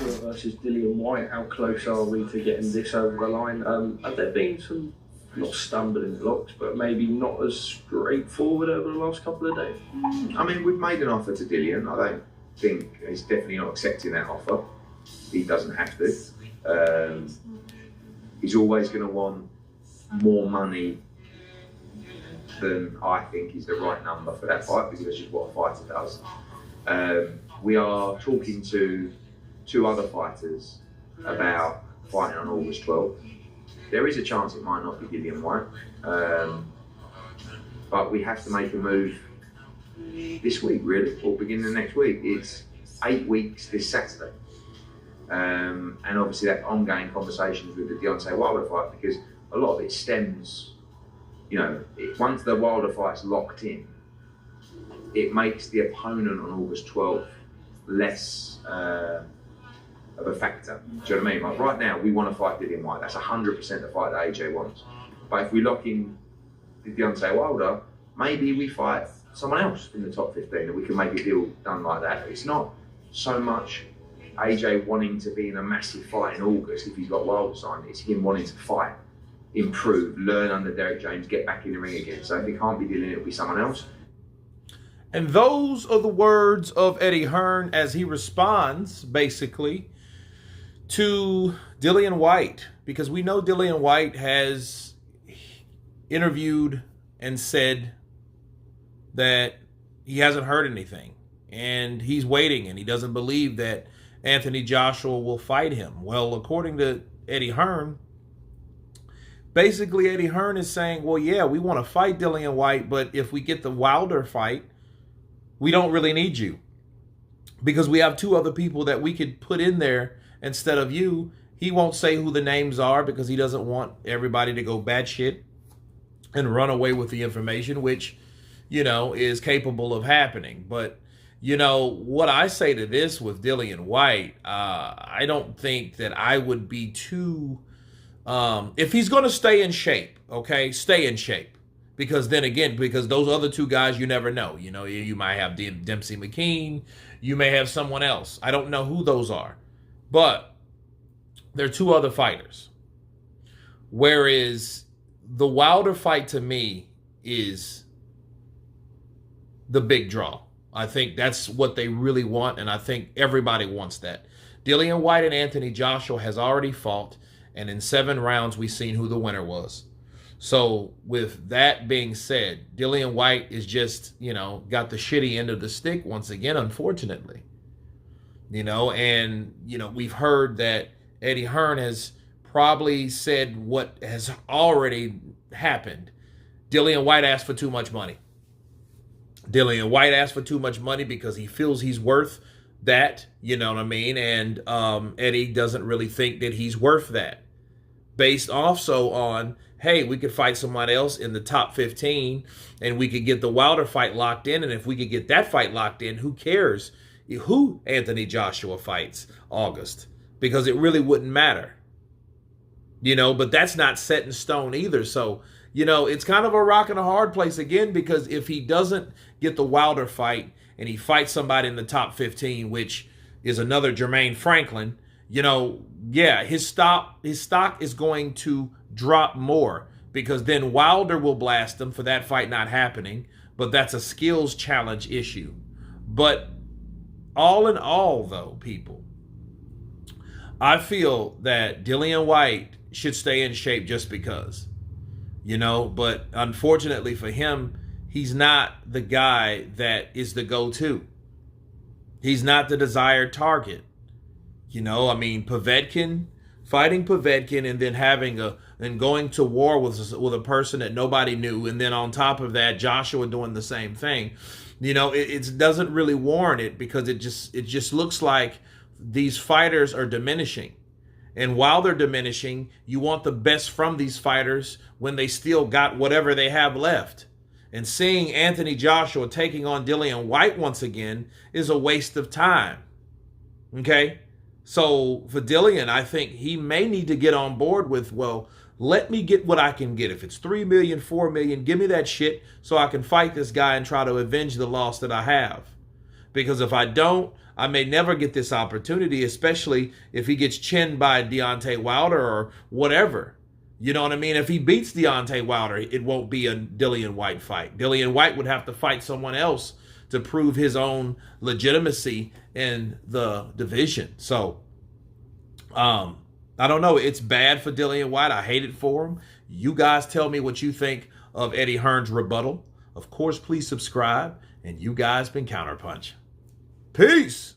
Joshua versus Dillian Whyte. How close are we to getting this over the line? Have there been some, not stumbling blocks, but maybe not as straightforward over the last couple of days? I mean, we've made an offer to Dillian. I don't think he's definitely not accepting that offer. He doesn't have to. He's always going to want more money than I think is the right number for that fight, because that's just what a fighter does. We are talking to 2 other fighters about fighting on August 12th. There is a chance it might not be Dillian Whyte, but we have to make a move this week, really, or beginning of next week. It's 8 weeks this Saturday. And obviously that ongoing conversations with the Deontay Wilder fight, because a lot of it stems, once the Wilder fight's locked in, it makes the opponent on August 12th less of a factor. Do you know what I mean? Like right now, we want to fight Dillian Whyte. That's 100% the fight that AJ wants. But if we lock in Deontay Wilder, maybe we fight someone else in the top 15 and we can make a deal done like that. It's not so much AJ wanting to be in a massive fight in August if he's got Wilder signed. It's him wanting to fight, improve, learn under Derek James, get back in the ring again. So if it can't be Dillian, it'll be someone else. And those are the words of Eddie Hearn as he responds, basically, to Dillian Whyte. Because we know Dillian Whyte has interviewed and said that he hasn't heard anything. And he's waiting, and he doesn't believe that Anthony Joshua will fight him. Well, according to Eddie Hearn, basically Eddie Hearn is saying, well, yeah, we want to fight Dillian Whyte, but if we get the Wilder fight, we don't really need you, because we have 2 other people that we could put in there instead of you. He won't say who the names are because he doesn't want everybody to go batshit and run away with the information, which, is capable of happening. But, what I say to this with Dillian Whyte, I don't think that I would be too, if he's going to stay in shape, okay, stay in shape. Because then again, because those other 2 guys, you never know. You might have Dempsey McKean. You may have someone else. I don't know who those are. But there are 2 other fighters. Whereas the Wilder fight to me is the big draw. I think that's what they really want, and I think everybody wants that. Dillian Whyte and Anthony Joshua has already fought, and in 7 rounds, we've seen who the winner was. So with that being said, Dillian Whyte is just, got the shitty end of the stick once again, unfortunately. And, we've heard that Eddie Hearn has probably said what has already happened. Dillian Whyte asked for too much money. Dillian Whyte asked for too much money because he feels he's worth that, you know what I mean? And Eddie doesn't really think that he's worth that. Based also on, hey, we could fight someone else in the top 15 and we could get the Wilder fight locked in. And if we could get that fight locked in, who cares who Anthony Joshua fights August? Because it really wouldn't matter. But that's not set in stone either. So, it's kind of a rock and a hard place again, because if he doesn't get the Wilder fight and he fights somebody in the top 15, which is another Jermaine Franklin, his stock is going to drop more, because then Wilder will blast him for that fight not happening, but that's a skills challenge issue. But all in all, though, people, I feel that Dillian Whyte should stay in shape just because, but unfortunately for him, he's not the guy that is the go-to. He's not the desired target. Povetkin, fighting Povetkin and then going to war with a person that nobody knew, and then on top of that, Joshua doing the same thing. It doesn't really warrant it, because it just looks like these fighters are diminishing. And while they're diminishing, you want the best from these fighters when they still got whatever they have left. And seeing Anthony Joshua taking on Dillian Whyte once again is a waste of time. Okay? So for Dillian, I think he may need to get on board with, well, let me get what I can get. If it's $3 million, $4 million, give me that shit so I can fight this guy and try to avenge the loss that I have. Because if I don't, I may never get this opportunity, especially if he gets chinned by Deontay Wilder or whatever. You know what I mean? If he beats Deontay Wilder, it won't be a Dillian Whyte fight. Dillian Whyte would have to fight someone else to prove his own legitimacy in the division. So, I don't know. It's bad for Dillian Whyte. I hate it for him. You guys tell me what you think of Eddie Hearn's rebuttal. Of course, please subscribe. And you guys been Counterpunch. Peace.